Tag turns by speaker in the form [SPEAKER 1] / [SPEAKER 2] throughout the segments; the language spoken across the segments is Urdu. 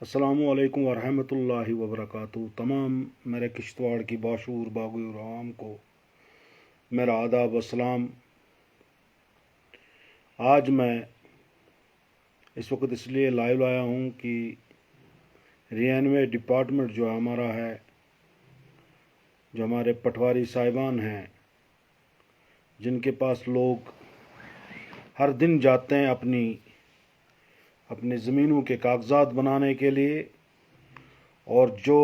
[SPEAKER 1] السلام علیکم ورحمۃ اللہ وبرکاتہ۔ تمام میرے کشتواڑ کی باشعور باغی عوام کو میرا آداب و سلام۔ آج میں اس وقت اس لیے لائیو لایا ہوں کہ رینوے ڈپارٹمنٹ جو ہمارا ہے، جو ہمارے پٹواری صاحبان ہیں، جن کے پاس لوگ ہر دن جاتے ہیں اپنی زمینوں کے کاغذات بنانے کے لیے، اور جو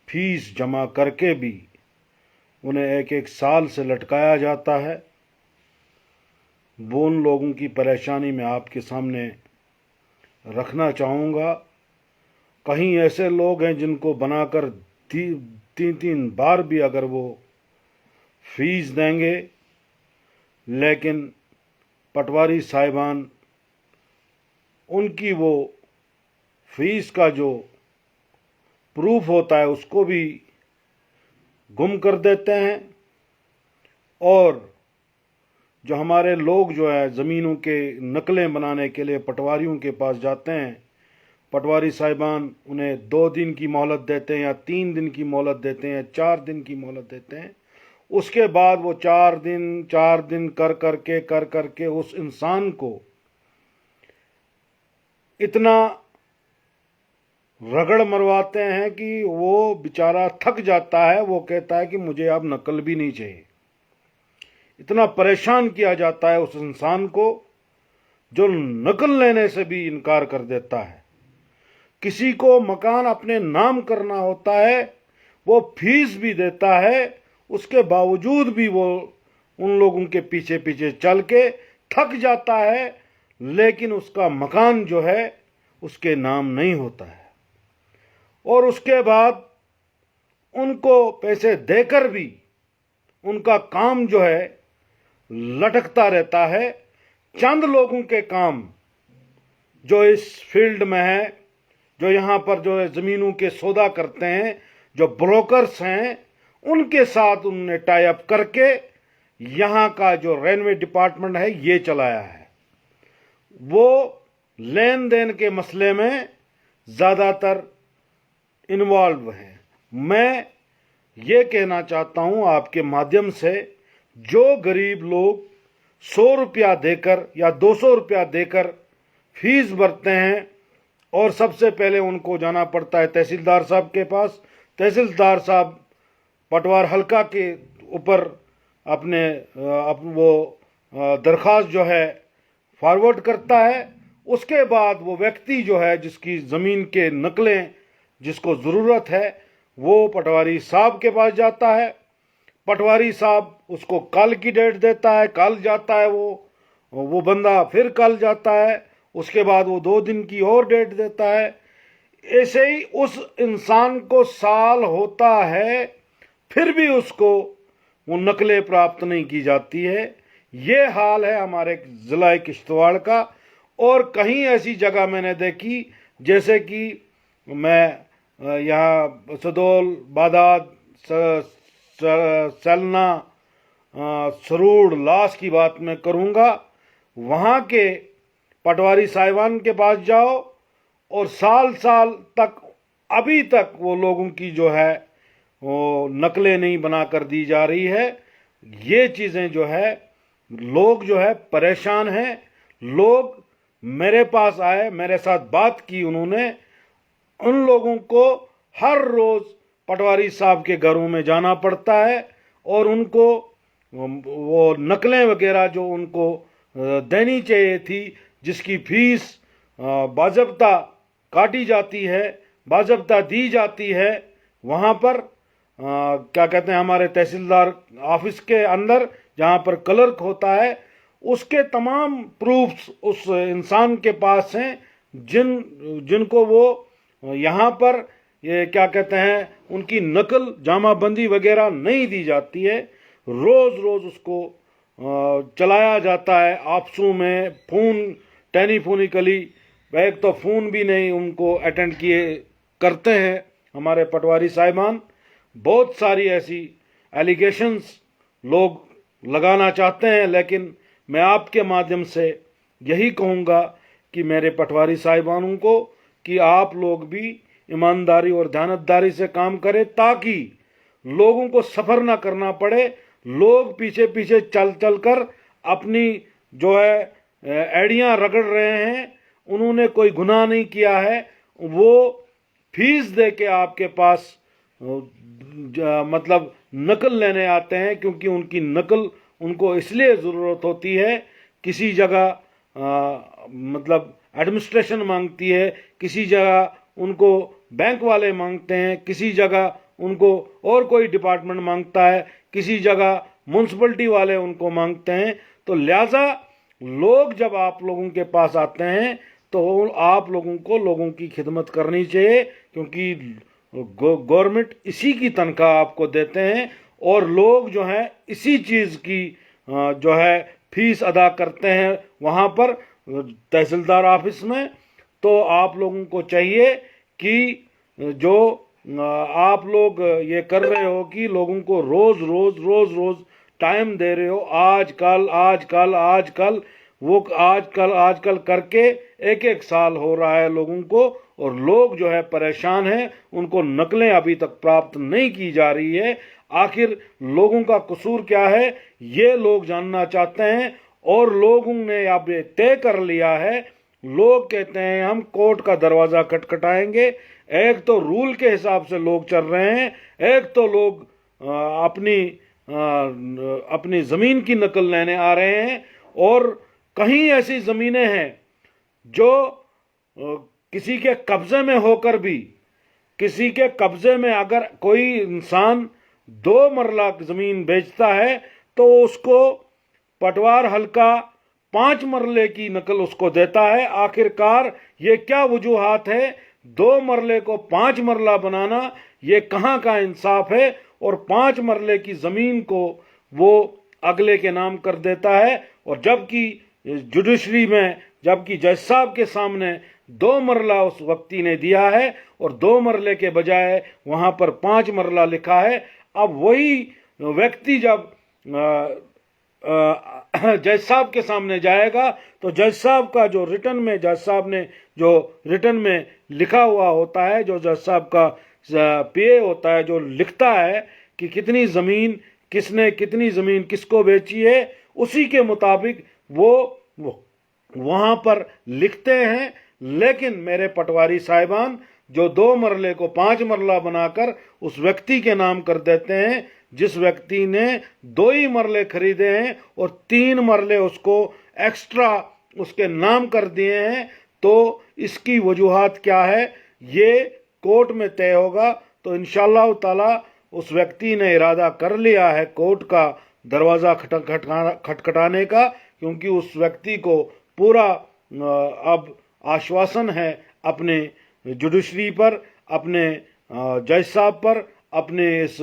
[SPEAKER 1] فیس جمع کر کے بھی انہیں ایک ایک سال سے لٹکایا جاتا ہے، وہ ان لوگوں کی پریشانی میں آپ کے سامنے رکھنا چاہوں گا۔ کہیں ایسے لوگ ہیں جن کو بنا کر تین بار بھی اگر وہ فیس دیں گے، لیکن پٹواری صاحبان ان کی وہ فیس کا جو پروف ہوتا ہے اس کو بھی گم کر دیتے ہیں، اور جو ہمارے لوگ جو ہے زمینوں کے نقلیں بنانے کے لیے پٹواریوں کے پاس جاتے ہیں، پٹواری صاحبان انہیں 2 دن کی مہلت دیتے ہیں یا 3 دن کی مہلت دیتے ہیں یا 4 دن کی مہلت دیتے ہیں۔ اس کے بعد وہ 4 دن کر کے اس انسان کو اتنا رگڑ مرواتے ہیں کہ وہ بیچارہ تھک جاتا ہے۔ وہ کہتا ہے کہ مجھے اب نقل بھی نہیں چاہیے۔ اتنا پریشان کیا جاتا ہے اس انسان کو جو نقل لینے سے بھی انکار کر دیتا ہے۔ کسی کو مکان اپنے نام کرنا ہوتا ہے، وہ فیس بھی دیتا ہے، اس کے باوجود بھی وہ ان لوگوں کے پیچھے چل کے تھک جاتا ہے، لیکن اس کا مکان جو ہے اس کے نام نہیں ہوتا ہے، اور اس کے بعد ان کو پیسے دے کر بھی ان کا کام جو ہے لٹکتا رہتا ہے۔ چند لوگوں کے کام جو اس فیلڈ میں ہے، جو یہاں پر جو ہے زمینوں کے سودا کرتے ہیں، جو بروکرز ہیں، ان کے ساتھ انہوں نے ٹائی اپ کر کے یہاں کا جو رینوے ڈپارٹمنٹ ہے یہ چلایا ہے۔ وہ لین دین کے مسئلے میں زیادہ تر انوالو ہیں۔ میں یہ کہنا چاہتا ہوں آپ کے مادھیم سے، جو غریب لوگ 100 روپیہ دے کر یا 200 روپیہ دے کر فیس بھرتے ہیں، اور سب سے پہلے ان کو جانا پڑتا ہے تحصیلدار صاحب کے پاس، تحصیلدار صاحب پٹوار حلقہ کے اوپر وہ درخواست جو ہے فارورڈ کرتا ہے۔ اس کے بعد وہ ویکتی جو ہے جس کی زمین کے نقلیں جس کو ضرورت ہے، وہ پٹواری صاحب کے پاس جاتا ہے۔ پٹواری صاحب اس کو کل کی ڈیٹ دیتا ہے، کل جاتا ہے وہ بندہ، پھر کل جاتا ہے، اس کے بعد وہ 2 دن کی اور ڈیٹ دیتا ہے۔ ایسے ہی اس انسان کو سال ہوتا ہے، پھر بھی اس کو وہ نقلیں پراپت نہیں کی جاتی ہے۔ یہ حال ہے ہمارے ضلع کشتواڑ کا، اور کہیں ایسی جگہ میں نے دیکھی، جیسے کہ میں یہاں سدول، باداد، سلنا، سروڑ، لاس کی بات میں کروں گا۔ وہاں کے پٹواری صاحبان کے پاس جاؤ، اور سال تک ابھی تک وہ لوگوں کی جو ہے وہ نقلیں نہیں بنا کر دی جا رہی ہے۔ یہ چیزیں جو ہے لوگ جو ہے پریشان ہیں۔ لوگ میرے پاس آئے، میرے ساتھ بات کی انہوں نے۔ ان لوگوں کو ہر روز پٹواری صاحب کے گھروں میں جانا پڑتا ہے، اور ان کو وہ نقلیں وغیرہ جو ان کو دینی چاہیے تھی، جس کی فیس باضابطہ کاٹی جاتی ہے، باضابطہ دی جاتی ہے، وہاں پر کیا کہتے ہیں ہمارے تحصیلدار آفس کے اندر جہاں پر کلرک ہوتا ہے، اس کے تمام پروفز اس انسان کے پاس ہیں، جن کو وہ یہاں پر یہ کیا کہتے ہیں ان کی نقل جامہ بندی وغیرہ نہیں دی جاتی ہے۔ روز اس کو چلایا جاتا ہے آفسوں میں، ٹیلی فونیکلی، ایک تو فون بھی نہیں ان کو اٹینڈ کیے کرتے ہیں ہمارے پٹواری صاحبان۔ بہت ساری ایسی ایلیگیشنز لوگ لگانا چاہتے ہیں، لیکن میں آپ کے مادھیم سے یہی کہوں گا کہ میرے پٹواری صاحبانوں کو کہ آپ لوگ بھی ایمانداری اور دیانتداری سے کام کریں تاکہ لوگوں کو سفر نہ کرنا پڑے. لوگ پیچھے پیچھے چل چل کر اپنی جو ہے ایڑیاں رگڑ رہے ہیں. انہوں نے کوئی گناہ نہیں کیا ہے, وہ فیس دے کے آپ کے پاس مطلب نقل لینے آتے ہیں, کیونکہ ان کی نقل ان کو اس لیے ضرورت ہوتی ہے. کسی جگہ مطلب ایڈمنسٹریشن مانگتی ہے, کسی جگہ ان کو بینک والے مانگتے ہیں, کسی جگہ ان کو اور کوئی ڈپارٹمنٹ مانگتا ہے, کسی جگہ میونسپلٹی والے ان کو مانگتے ہیں. تو لہذا لوگ جب آپ لوگوں کے پاس آتے ہیں تو آپ لوگوں کو لوگوں کی خدمت کرنی چاہیے, کیونکہ گورنمنٹ اسی کی تنخواہ آپ کو دیتے ہیں اور لوگ جو ہیں اسی چیز کی جو ہے فیس ادا کرتے ہیں وہاں پر تحصیلدار آفس میں. تو آپ لوگوں کو چاہیے کہ جو آپ لوگ یہ کر رہے ہو کہ لوگوں کو روز روز روز روز ٹائم دے رہے ہو, آج کل آج کل آج کل وہ آج کل کر کے ایک ایک سال ہو رہا ہے لوگوں کو, اور لوگ جو ہے پریشان ہیں, ان کو نقلیں ابھی تک پراپت نہیں کی جا رہی ہے. آخر لوگوں کا قصور کیا ہے یہ لوگ جاننا چاہتے ہیں, اور لوگوں نے اب یہ طے کر لیا ہے. لوگ کہتے ہیں ہم کورٹ کا دروازہ کھٹکھٹائیں گے. ایک تو رول کے حساب سے لوگ چل رہے ہیں, ایک تو لوگ اپنی زمین کی نقل لینے آ رہے ہیں, اور کہیں ایسی زمینیں ہیں جو کسی کے قبضے میں ہو کر بھی, کسی کے قبضے میں اگر کوئی انسان 2 مرلہ زمین بیچتا ہے تو اس کو پٹوار حلقہ 5 مرلے کی نقل اس کو دیتا ہے. آخرکار یہ کیا وجوہات ہے؟ 2 مرلے کو 5 مرلہ بنانا یہ کہاں کا انصاف ہے؟ اور 5 مرلے کی زمین کو وہ اگلے کے نام کر دیتا ہے, اور جبکہ جوڈیشری میں جبکہ جج صاحب کے سامنے 2 مرلہ اس وقتی نے دیا ہے اور 2 مرلے کے بجائے وہاں پر 5 مرلہ لکھا ہے. اب وہی ویکتی جب جج صاحب کے سامنے جائے گا تو جج صاحب کا جو ریٹن میں جج صاحب نے جو ریٹن میں لکھا ہوا ہوتا ہے, جو جج صاحب کا پی اے ہوتا ہے جو لکھتا ہے کہ کتنی زمین کس نے کتنی زمین کس کو بیچی ہے, اسی کے مطابق وہ وہاں پر لکھتے ہیں. لیکن میرے پٹواری صاحبان جو 2 مرلے کو 5 مرلہ بنا کر اس ویکتی کے نام کر دیتے ہیں جس ویکتی نے 2 ہی مرلے خریدے ہیں اور 3 مرلے اس کو ایکسٹرا اس کے نام کر دیے ہیں, تو اس کی وجوہات کیا ہے یہ کورٹ میں طے ہوگا. تو انشاءاللہ تعالی اس ویکتی نے ارادہ کر لیا ہے کورٹ کا دروازہ کھٹکھٹانے کا, کیونکہ اس ویکتی کو پورا اب آشواسن ہے اپنے جوڈیشری پر, اپنے جج صاحب پر, اپنے اس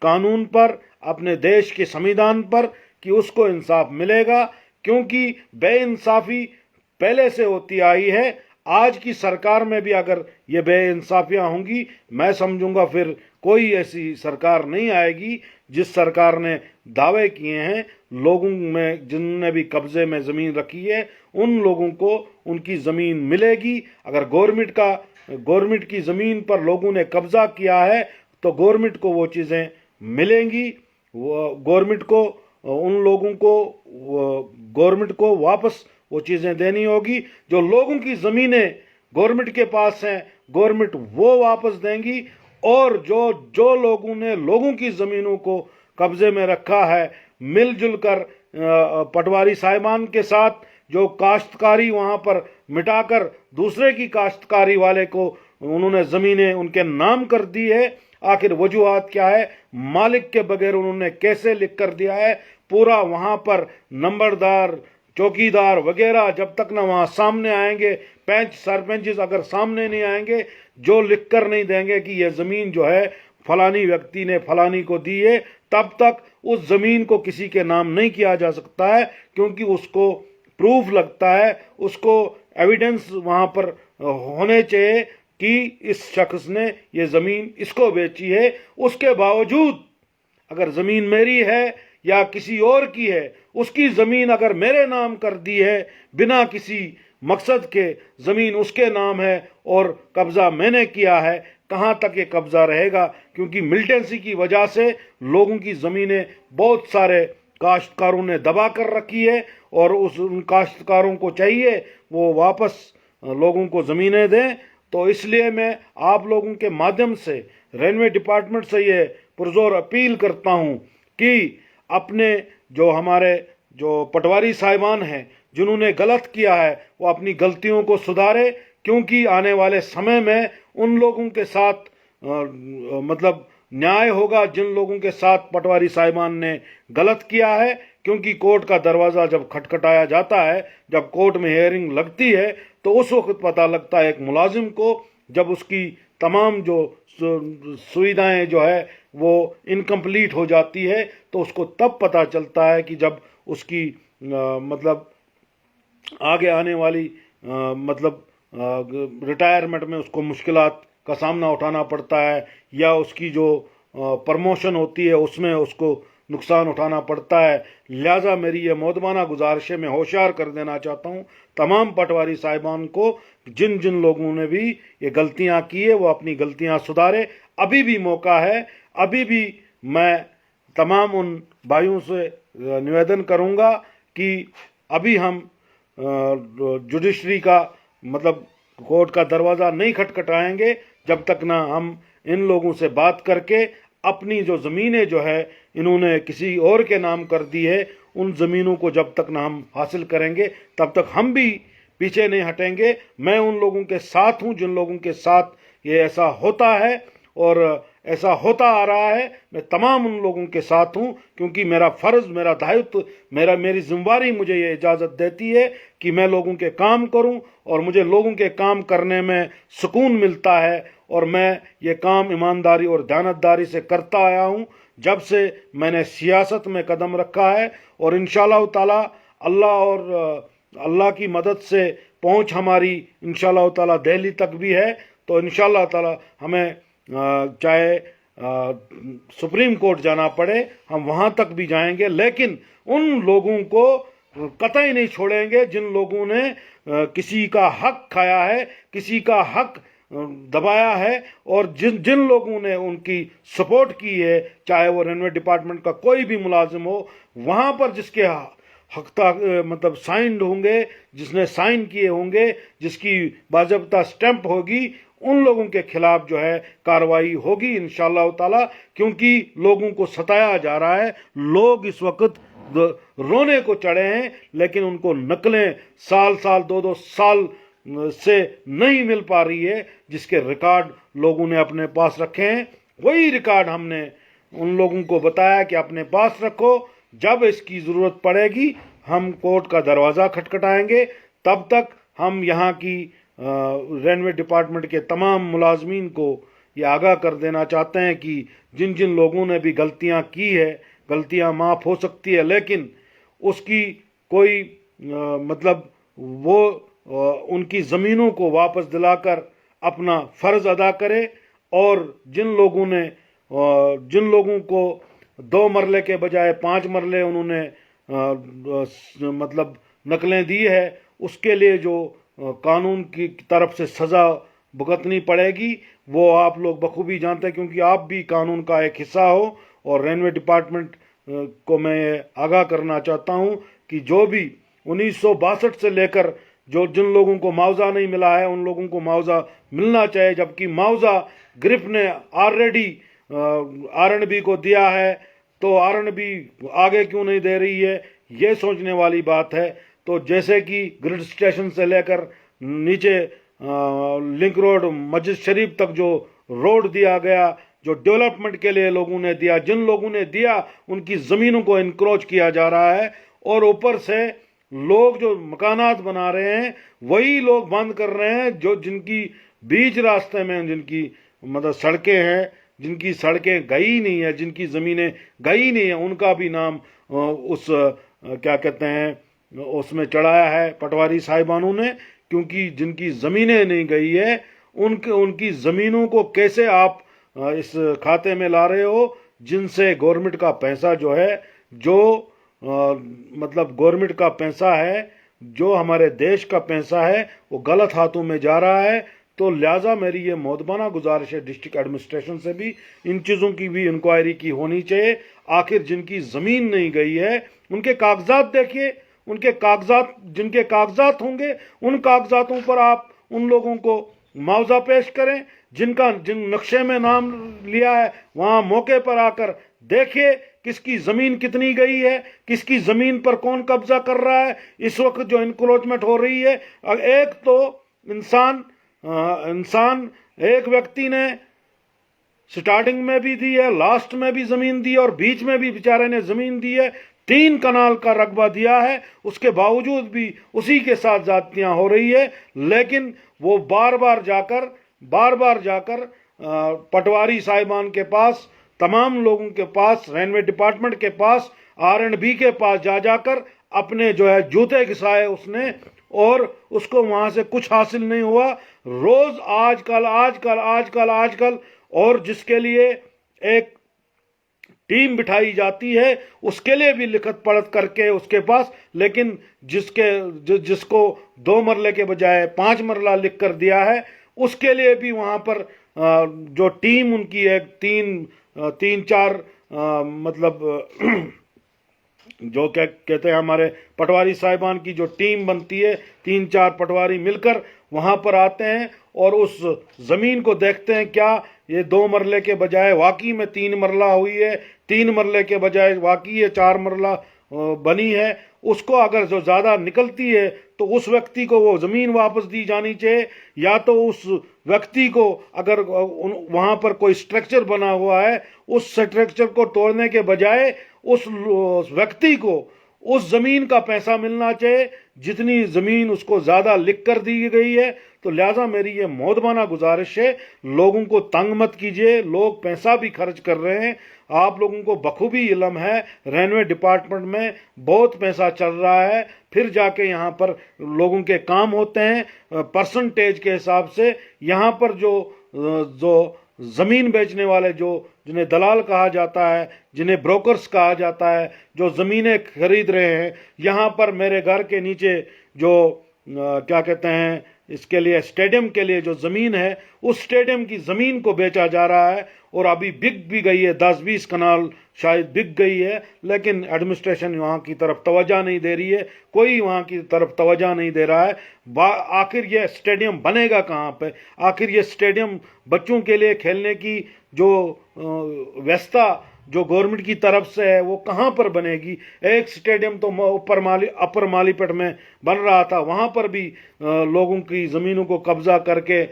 [SPEAKER 1] قانون پر, اپنے دیش کے سمویدھان پر کہ اس کو انصاف ملے گا. کیونکہ بے انصافی پہلے سے ہوتی آئی ہے. آج کی سرکار میں بھی اگر یہ بے انصافیاں ہوں گی, میں سمجھوں گا پھر کوئی ایسی سرکار نہیں آئے گی جس سرکار نے دعوے کیے ہیں لوگوں میں جنہوں نے بھی قبضے میں زمین رکھی ہے ان لوگوں کو ان کی زمین ملے گی. اگر گورنمنٹ کی زمین پر لوگوں نے قبضہ کیا ہے تو گورنمنٹ کو وہ چیزیں ملیں گی, گورنمنٹ کو ان لوگوں کو گورنمنٹ کو واپس وہ چیزیں دینی ہوگی. جو لوگوں کی زمینیں گورنمنٹ کے پاس ہیں گورنمنٹ وہ واپس دیں گی, اور جو لوگوں نے لوگوں کی زمینوں کو قبضے میں رکھا ہے مل جل کر پٹواری صاحبان کے ساتھ جو کاشتکاری وہاں پر مٹا کر دوسرے کی کاشتکاری والے کو انہوں نے زمینیں ان کے نام کر دی ہے. آخر وجوہات کیا ہے؟ مالک کے بغیر انہوں نے کیسے لکھ کر دیا ہے؟ پورا وہاں پر نمبردار چوکیدار وغیرہ جب تک نہ وہاں سامنے آئیں گے, سرپنچز اگر سامنے نہیں آئیں گے, جو لکھ کر نہیں دیں گے کہ یہ زمین جو ہے فلانی ویکتی نے فلانی کو دی ہے, تب تک اس زمین کو کسی کے نام نہیں کیا جا سکتا ہے, کیونکہ اس کو پروف لگتا ہے, اس کو ایویڈنس وہاں پر ہونے چاہیے کہ اس شخص نے یہ زمین اس کو بیچی ہے. اس کے باوجود اگر زمین میری ہے یا کسی اور کی ہے, اس کی زمین اگر میرے نام کر دی ہے بنا کسی مقصد کہ زمین اس کے نام ہے اور قبضہ میں نے کیا ہے، کہاں تک یہ قبضہ رہے گا؟ کیونکہ ملٹنسی کی وجہ سے لوگوں کی زمینیں بہت سارے کاشتکاروں نے دبا کر رکھی ہے، اور ان کاشتکاروں کو چاہیے وہ واپس لوگوں کو زمینیں دیں۔ تو اس لیے میں آپ لوگوں کے مادھیم سے ریلوے ڈپارٹمنٹ سے یہ پرزور اپیل کرتا ہوں کہ اپنے جو ہمارے جو پٹواری صاحبان ہیں جنہوں نے غلط کیا ہے وہ اپنی غلطیوں کو سدھارے، کیونکہ آنے والے سمے میں ان لوگوں کے ساتھ مطلب نیائے ہوگا جن لوگوں کے ساتھ پٹواری صاحبان نے غلط کیا ہے۔ کیونکہ کورٹ کا دروازہ جب کھٹکھٹایا جاتا ہے، جب کورٹ میں ہیئرنگ لگتی ہے، تو اس وقت پتہ لگتا ہے ایک ملازم کو، جب اس کی تمام جو سویدھائیں جو ہے وہ انکمپلیٹ ہو جاتی ہے، تو اس کو تب پتہ چلتا ہے کہ جب اس کی مطلب آگے آنے والی مطلب ریٹائرمنٹ میں اس کو مشکلات کا سامنا اٹھانا پڑتا ہے، یا اس کی جو پرموشن ہوتی ہے اس میں اس کو نقصان اٹھانا پڑتا ہے۔ لہٰذا میری یہ مودبانہ گزارش ہے، میں ہوشیار کر دینا چاہتا ہوں تمام پٹواری صاحبان کو، جن جن لوگوں نے بھی یہ غلطیاں کی ہے وہ اپنی غلطیاں سدھارے۔ ابھی بھی موقع ہے، ابھی بھی میں تمام ان بھائیوں سے نویدن کروں گا کہ ابھی ہم جوڈیشری کا مطلب کورٹ کا دروازہ نہیں کھٹکھٹائیں گے جب تک نہ ہم ان لوگوں سے بات کر کے اپنی جو زمینیں جو ہے انہوں نے کسی اور کے نام کر دی ہے، ان زمینوں کو جب تک نہ ہم حاصل کریں گے تب تک ہم بھی پیچھے نہیں ہٹیں گے۔ میں ان لوگوں کے ساتھ ہوں جن لوگوں کے ساتھ یہ ایسا ہوتا ہے اور ایسا ہوتا آ رہا ہے، میں تمام ان لوگوں کے ساتھ ہوں، کیونکہ میرا فرض، میرا دائتو، میری ذمہ داری مجھے یہ اجازت دیتی ہے کہ میں لوگوں کے کام کروں، اور مجھے لوگوں کے کام کرنے میں سکون ملتا ہے، اور میں یہ کام ایمانداری اور دیانتداری سے کرتا آیا ہوں جب سے میں نے سیاست میں قدم رکھا ہے۔ اور انشاءاللہ تعالی اللہ کی مدد سے پہنچ ہماری انشاءاللہ تعالی دہلی تک بھی ہے، تو انشاءاللہ تعالی ہمیں چاہے سپریم کورٹ جانا پڑے ہم وہاں تک بھی جائیں گے، لیکن ان لوگوں کو قطعی نہیں چھوڑیں گے جن لوگوں نے کسی کا حق کھایا ہے، کسی کا حق دبایا ہے، اور جن لوگوں نے ان کی سپورٹ کی ہے، چاہے وہ ریلوے ڈپارٹمنٹ کا کوئی بھی ملازم ہو، وہاں پر جس کے حق مطلب سائنڈ ہوں گے، جس نے سائن کیے ہوں گے، جس کی باضابطہ سٹیمپ ہوگی، ان لوگوں کے خلاف جو ہے کارروائی ہوگی انشاءاللہ تعالی، کیونکہ لوگوں کو ستایا جا رہا ہے۔ لوگ اس وقت رونے کو چڑھے ہیں، لیکن ان کو نقلیں سال 2 سال سے نہیں مل پا رہی ہے، جس کے ریکارڈ لوگوں نے اپنے پاس رکھے ہیں۔ وہی ریکارڈ ہم نے ان لوگوں کو بتایا کہ اپنے پاس رکھو، جب اس کی ضرورت پڑے گی ہم کورٹ کا دروازہ کھٹکھٹائیں گے۔ تب تک ہم یہاں کی ریلوے ڈپارٹمنٹ کے تمام ملازمین کو یہ آگاہ کر دینا چاہتے ہیں کہ جن جن لوگوں نے بھی غلطیاں کی ہے، غلطیاں معاف ہو سکتی ہے، لیکن اس کی کوئی مطلب وہ ان کی زمینوں کو واپس دلا کر اپنا فرض ادا کرے، اور جن لوگوں کو 2 مرلے کے بجائے 5 مرلے انہوں نے مطلب نقلیں دی ہے، اس کے لیے جو قانون کی طرف سے سزا بھگتنی پڑے گی وہ آپ لوگ بخوبی جانتے ہیں، کیونکہ آپ بھی قانون کا ایک حصہ ہو۔ اور ریلوے ڈپارٹمنٹ کو میں آگاہ کرنا چاہتا ہوں کہ جو بھی 1962 سے لے کر جن لوگوں کو معاوضہ نہیں ملا ہے ان لوگوں کو معاوضہ ملنا چاہیے، جبکہ معاوضہ گرپ نے آلریڈی RNB کو دیا ہے، تو RNB آگے کیوں نہیں دے رہی ہے، یہ سوچنے والی بات ہے۔ تو جیسے کہ گرڈ اسٹیشن سے لے کر نیچے لنک روڈ مسجد شریف تک جو روڈ دیا گیا، جو ڈیولپمنٹ کے لیے لوگوں نے دیا، جن لوگوں نے دیا ان کی زمینوں کو انکروچ کیا جا رہا ہے، اور اوپر سے لوگ جو مکانات بنا رہے ہیں وہی لوگ بند کر رہے ہیں، جن کی بیچ راستے میں جن کی مطلب سڑکیں ہیں، جن کی سڑکیں گئی نہیں ہیں، جن کی زمینیں گئی نہیں ہیں، ان کا بھی نام اس کیا کہتے ہیں اس میں چڑھایا ہے پٹواری صاحبانوں نے، کیونکہ جن کی زمینیں نہیں گئی ہے ان کی زمینوں کو کیسے آپ اس کھاتے میں لا رہے ہو، جن سے گورنمنٹ کا پیسہ جو ہے، جو مطلب گورنمنٹ کا پیسہ ہے جو ہمارے دیش کا پیسہ ہے وہ غلط ہاتھوں میں جا رہا ہے. تو لہٰذا میری یہ مؤدبانہ گزارش ہے ڈسٹرکٹ ایڈمنسٹریشن سے بھی ان چیزوں کی بھی انکوائری کی ہونی چاہیے. آخر جن کی زمین نہیں گئی ہے ان کے کاغذات دیکھیے, ان کے کاغذات, جن کے کاغذات ہوں گے ان کاغذاتوں پر آپ ان لوگوں کو معاوضہ پیش کریں. جن نقشے میں نام لیا ہے وہاں موقع پر آ کر دیکھیے کس کی زمین کتنی گئی ہے, کس کی زمین پر کون قبضہ کر رہا ہے. اس وقت جو انکروچمنٹ ہو رہی ہے, ایک تو انسان ایک ویکتی نے سٹارٹنگ میں بھی دی ہے, لاسٹ میں بھی زمین دی ہے اور بیچ میں بھی بیچارے نے زمین دی ہے, 3 کنال کا رقبہ دیا ہے. اس کے باوجود بھی اسی کے ساتھ زیادتیاں ہو رہی ہے. لیکن وہ بار بار جا کر پٹواری صاحبان کے پاس, تمام لوگوں کے پاس, رینوے ڈپارٹمنٹ کے پاس, R&B کے پاس جا کر اپنے جو ہے جوتے گھسائے اس نے, اور اس کو وہاں سے کچھ حاصل نہیں ہوا. روز آج کل اور جس کے لیے ایک ٹیم بٹھائی جاتی ہے اس کے لیے بھی لکھت پڑھت کر کے اس کے پاس, لیکن جس کو 2 مرلے کے بجائے 5 مرلہ لکھ کر دیا ہے اس کے لیے بھی وہاں پر جو ٹیم ان کی ایک 3-4 مطلب جو کہتے ہیں ہمارے پٹواری صاحبان کی جو ٹیم بنتی ہے, 3-4 پٹواری مل کر وہاں پر آتے ہیں اور اس زمین کو دیکھتے ہیں کیا یہ 2 مرلے کے بجائے واقعی میں 3 مرلہ ہوئی ہے, 3 مرلے کے بجائے واقعی یہ 4 مرلہ بنی ہے. اس کو اگر جو زیادہ نکلتی ہے تو اس ویکتی کو وہ زمین واپس دی جانی چاہیے, یا تو اس ویکتی کو اگر وہاں پر کوئی سٹرکچر بنا ہوا ہے اس سٹرکچر کو توڑنے کے بجائے اس ویکتی کو اس زمین کا پیسہ ملنا چاہیے جتنی زمین اس کو زیادہ لکھ کر دی گئی ہے. تو لہٰذا میری یہ مؤدبانہ گزارش ہے, لوگوں کو تنگ مت کیجیے. لوگ پیسہ بھی خرچ کر رہے ہیں, آپ لوگوں کو بخوبی علم ہے رینوے ڈپارٹمنٹ میں بہت پیسہ چل رہا ہے, پھر جا کے یہاں پر لوگوں کے کام ہوتے ہیں پرسنٹیج کے حساب سے. یہاں پر جو زمین بیچنے والے جنہیں دلال کہا جاتا ہے, جنہیں بروکرز کہا جاتا ہے, جو زمینیں خرید رہے ہیں, یہاں پر میرے گھر کے نیچے جو کیا کہتے ہیں اس کے لیے اسٹیڈیم کے لیے جو زمین ہے اس اسٹیڈیم کی زمین کو بیچا جا رہا ہے اور ابھی بک بھی گئی ہے, 10-20 کنال شاید بک گئی ہے, لیکن ایڈمنسٹریشن وہاں کی طرف توجہ نہیں دے رہی ہے, کوئی وہاں کی طرف توجہ نہیں دے رہا ہے. آخر یہ اسٹیڈیم بنے گا کہاں پہ؟ آخر یہ اسٹیڈیم بچوں کے لیے کھیلنے کی جو ویوستھا جو گورنمنٹ کی طرف سے ہے وہ کہاں پر بنے گی؟ ایک سٹیڈیم تو اپر مالی پٹ میں بن رہا تھا, وہاں پر بھی لوگوں کی زمینوں کو قبضہ کر کے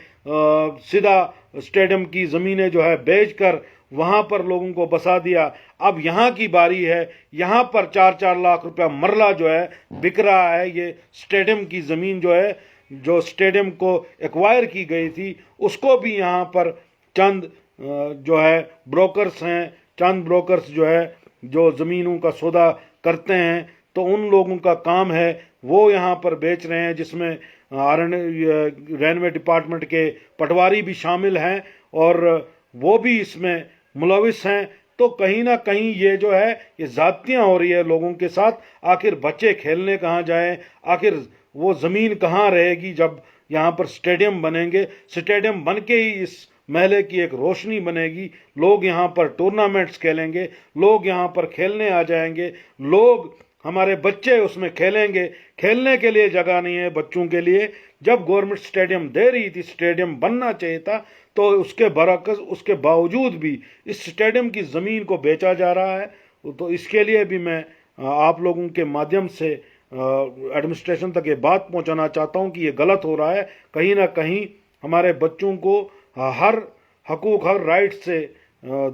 [SPEAKER 1] سیدھا سٹیڈیم کی زمینیں جو ہے بیچ کر وہاں پر لوگوں کو بسا دیا. اب یہاں کی باری ہے, یہاں پر 4-4 لاکھ روپیہ مرلہ جو ہے بک رہا ہے. یہ سٹیڈیم کی زمین جو ہے, جو سٹیڈیم کو ایکوائر کی گئی تھی, اس کو بھی یہاں پر چند جو ہے بروکرز ہیں, چند بروکرز جو ہے جو زمینوں کا سودا کرتے ہیں, تو ان لوگوں کا کام ہے وہ یہاں پر بیچ رہے ہیں, جس میں رینوے ڈپارٹمنٹ کے پٹواری بھی شامل ہیں اور وہ بھی اس میں ملوث ہیں. تو کہیں نہ کہیں یہ جو ہے یہ زیادتیاں ہو رہی ہے لوگوں کے ساتھ. آخر بچے کھیلنے کہاں جائیں؟ آخر وہ زمین کہاں رہے گی جب یہاں پر سٹیڈیم بنیں گے؟ سٹیڈیم بن کے ہی اس محلے کی ایک روشنی بنے گی, لوگ یہاں پر ٹورنامنٹس کھیلیں گے, لوگ یہاں پر کھیلنے آ جائیں گے, لوگ ہمارے بچے اس میں کھیلیں گے. کھیلنے کے لیے جگہ نہیں ہے بچوں کے لیے. جب گورنمنٹ سٹیڈیم دے رہی تھی, سٹیڈیم بننا چاہیے تھا, تو اس کے برعکس اس کے باوجود بھی اس سٹیڈیم کی زمین کو بیچا جا رہا ہے. تو اس کے لیے بھی میں آپ لوگوں کے مادھیم سے ایڈمنسٹریشن تک یہ بات پہنچانا چاہتا ہوں کہ یہ غلط ہو رہا ہے. کہیں نہ کہیں ہمارے بچوں کو ہر حقوق, ہر رائٹ سے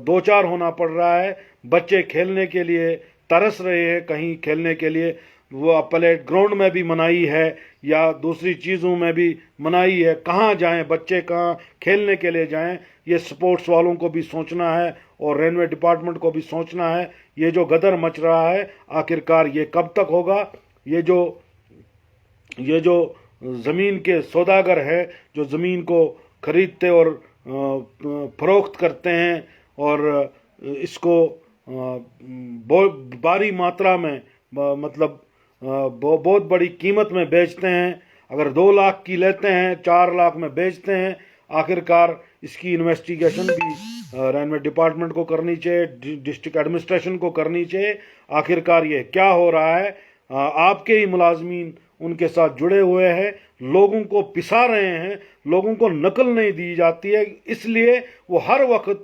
[SPEAKER 1] دوچار ہونا پڑ رہا ہے. بچے کھیلنے کے لیے ترس رہے ہیں, کہیں کھیلنے کے لیے وہ پلیٹ گراؤنڈ میں بھی منائی ہے یا دوسری چیزوں میں بھی منائی ہے. کہاں جائیں بچے, کہاں کھیلنے کے لیے جائیں؟ یہ سپورٹس والوں کو بھی سوچنا ہے اور رینوے ڈپارٹمنٹ کو بھی سوچنا ہے. یہ جو غدر مچ رہا ہے آخرکار یہ کب تک ہوگا؟ یہ جو زمین کے سوداگر ہیں, جو زمین کو خریدتے اور فروخت کرتے ہیں اور اس کو باری ماترا میں مطلب بہت بڑی قیمت میں بیچتے ہیں، اگر 2 لاکھ کی لیتے ہیں 4 لاکھ میں بیچتے ہیں، آخر کار اس کی انویسٹیگیشن بھی ریلوے ڈپارٹمنٹ کو کرنی چاہیے، ڈسٹرکٹ ایڈمنسٹریشن کو کرنی چاہیے۔ آخر کار یہ کیا ہو رہا ہے؟ آپ کے ہی ملازمین ان کے ساتھ جڑے ہوئے ہیں، لوگوں کو پسا رہے ہیں، لوگوں کو نقل نہیں دی جاتی ہے، اس لیے وہ ہر وقت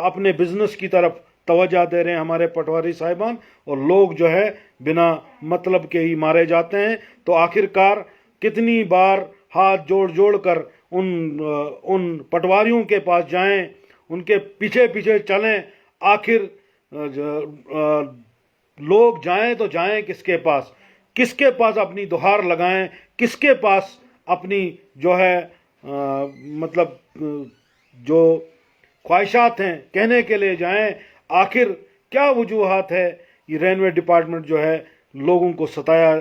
[SPEAKER 1] اپنے بزنس کی طرف توجہ دے رہے ہیں ہمارے پٹواری صاحبان، اور لوگ جو ہے بنا مطلب کے ہی مارے جاتے ہیں۔ تو آخر کار کتنی بار ہاتھ جوڑ جوڑ کر ان پٹواریوں کے پاس جائیں، ان کے پیچھے پیچھے چلیں، آخر لوگ جائیں تو جائیں کس کے پاس اپنی دہار لگائیں، کس کے پاس اپنی جو ہے مطلب جو خواہشات ہیں کہنے کے لیے جائیں؟ آخر کیا وجوہات ہے؟ یہ ریلوے ڈپارٹمنٹ جو ہے لوگوں کو ستایا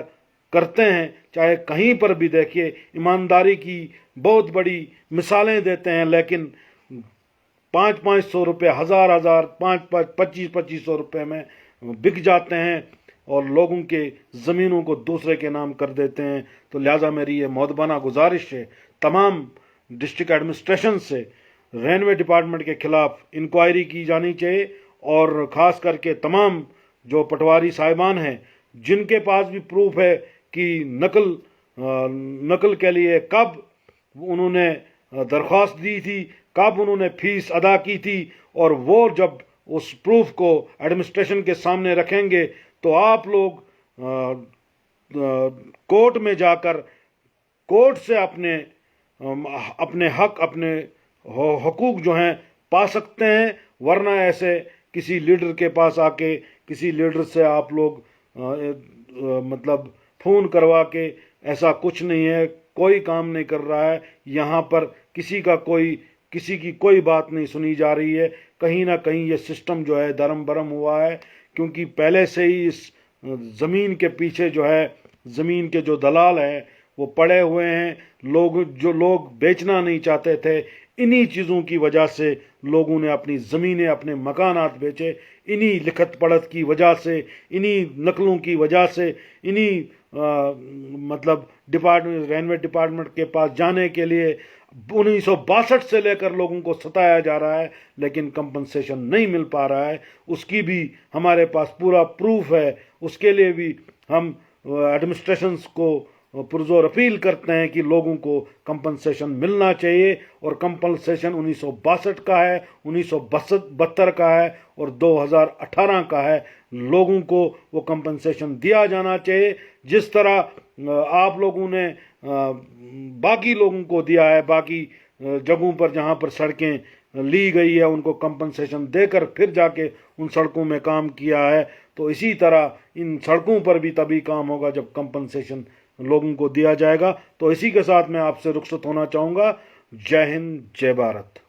[SPEAKER 1] کرتے ہیں، چاہے کہیں پر بھی دیکھیے، ایمانداری کی بہت بڑی مثالیں دیتے ہیں، لیکن 500 روپے، 1000 2500 روپے میں بک جاتے ہیں اور لوگوں کے زمینوں کو دوسرے کے نام کر دیتے ہیں۔ تو لہٰذا میری یہ مؤدبانہ گزارش ہے تمام ڈسٹرکٹ ایڈمنسٹریشن سے، ریلوے ڈپارٹمنٹ کے خلاف انکوائری کی جانی چاہیے، اور خاص کر کے تمام جو پٹواری صاحبان ہیں جن کے پاس بھی پروف ہے کہ نقل کے لیے کب انہوں نے درخواست دی تھی، کب انہوں نے فیس ادا کی تھی، اور وہ جب اس پروف کو ایڈمنسٹریشن کے سامنے رکھیں گے تو آپ لوگ کورٹ میں جا کر کورٹ سے اپنے حق، اپنے حقوق جو ہیں پا سکتے ہیں، ورنہ ایسے کسی لیڈر کے پاس آ کے کسی لیڈر سے آپ لوگ مطلب فون کروا کے، ایسا کچھ نہیں ہے، کوئی کام نہیں کر رہا ہے یہاں پر، کسی کی کوئی بات نہیں سنی جا رہی ہے۔ کہیں نہ کہیں یہ سسٹم جو ہے درم برم ہوا ہے، کیونکہ پہلے سے ہی اس زمین کے پیچھے جو ہے زمین کے جو دلال ہیں وہ پڑے ہوئے ہیں، لوگ بیچنا نہیں چاہتے تھے، انہی چیزوں کی وجہ سے لوگوں نے اپنی زمینیں، اپنے مکانات بیچے، انہی لکھت پڑھت کی وجہ سے، انہی نقلوں کی وجہ سے، انہی مطلب ریلوے ڈپارٹمنٹ کے پاس جانے کے لیے 1962 سے لے کر لوگوں کو ستایا جا رہا ہے، لیکن کمپنسیشن نہیں مل پا رہا ہے۔ اس کی بھی ہمارے پاس پورا پروف ہے، اس کے لیے بھی ہم ایڈمنسٹریشنز کو پرزور اپیل کرتے ہیں کہ لوگوں کو کمپنسیشن ملنا چاہیے، اور کمپنسیشن 1962 کا ہے، 1972 کا ہے اور 2018 کا ہے۔ لوگوں کو وہ کمپنسیشن دیا جانا چاہیے، جس طرح آپ لوگوں نے باقی لوگوں کو دیا ہے، باقی جگہوں پر جہاں پر سڑکیں لی گئی ہے ان کو کمپنسیشن دے کر پھر جا کے ان سڑکوں میں کام کیا ہے، تو اسی طرح ان سڑکوں پر بھی تبھی کام ہوگا جب کمپنسیشن لوگوں کو دیا جائے گا۔ تو اسی کے ساتھ میں آپ سے رخصت ہونا چاہوں گا۔ جے ہند، جے بھارت۔